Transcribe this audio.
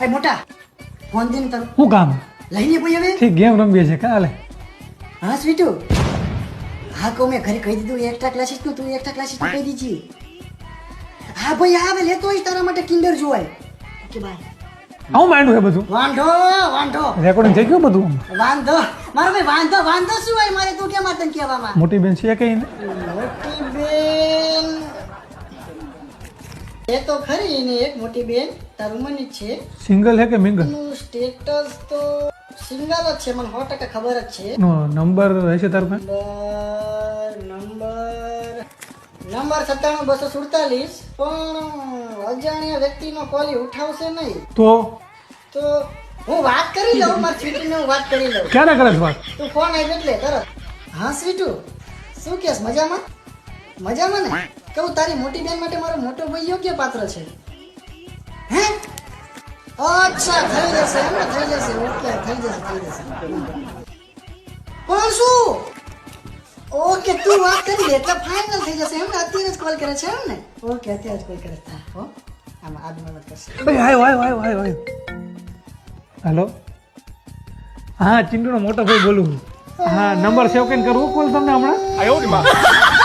એ મોટા ફોન દે ને તારું શું કામ લઈને ભાઈ હવે ઠીક ગેમ રમીએ છે કાલે હા સ્વીટુ હા કહું મેં ઘરે કહી દીધું એક્સ્ટ્રા ક્લાસીસ નું તું એક્સ્ટ્રા ક્લાસીસ નું કહી દીધી હા ભાઈ આવે લેતો હોઈશ તારા માટે કિન્ડર જોવાય ઓકે બાય આવું માંડું છે બધું વાંધો વાંધો રેકોર્ડિંગ થઈ ગયું બધું વાંધો મારો ભાઈ વાંધો વાંધો શું હોય મારે તું કેમ તને કહેવામાં મોટી બેન છે કઈ ને મોટી બેન એ તો ખરી ને એક મોટી બેન તારું મની જ છે સિંગલ છે કે મિંગલ એનું સ્ટેટસ તો સિંગલ જ છે મને 100% ખબર જ છે નો નંબર હશે તાર પાસે નંબર 97-247 પણ અજાણ્યા વ્યક્તિનો કોલ ઉઠાવશે નહીં તો હું વાત કરી લઉં મારી સ્વીટુને હું વાત કરી લઉં ક્યારે કરે છે વાત તું ફોન આવી એટલે તરત હા સ્વીટુ શું કેસ મજામાં મજામાં ને કહું તારી મોટી બેન માટે મારો મોટો ભાઈ યોગ્ય પાત્ર છે હે અચ્છા થઈ જશે એમ ને થઈ જશે ઓકે થઈ જશે પણ શું ઓકે તું વાત કરી દે એટલે ફાઇનલ થઈ જશે એમ ને અત્યારે જ કોલ કરે છે એમ ને ઓકે અત્યારે જ કોલ કરે છે હો આમાં આદમી વાત કરશે આયો હેલો હા ચિંટુનો મોટો ભાઈ બોલું હા નંબર સેવ કરીને કરવું કોલ તમને હમણાં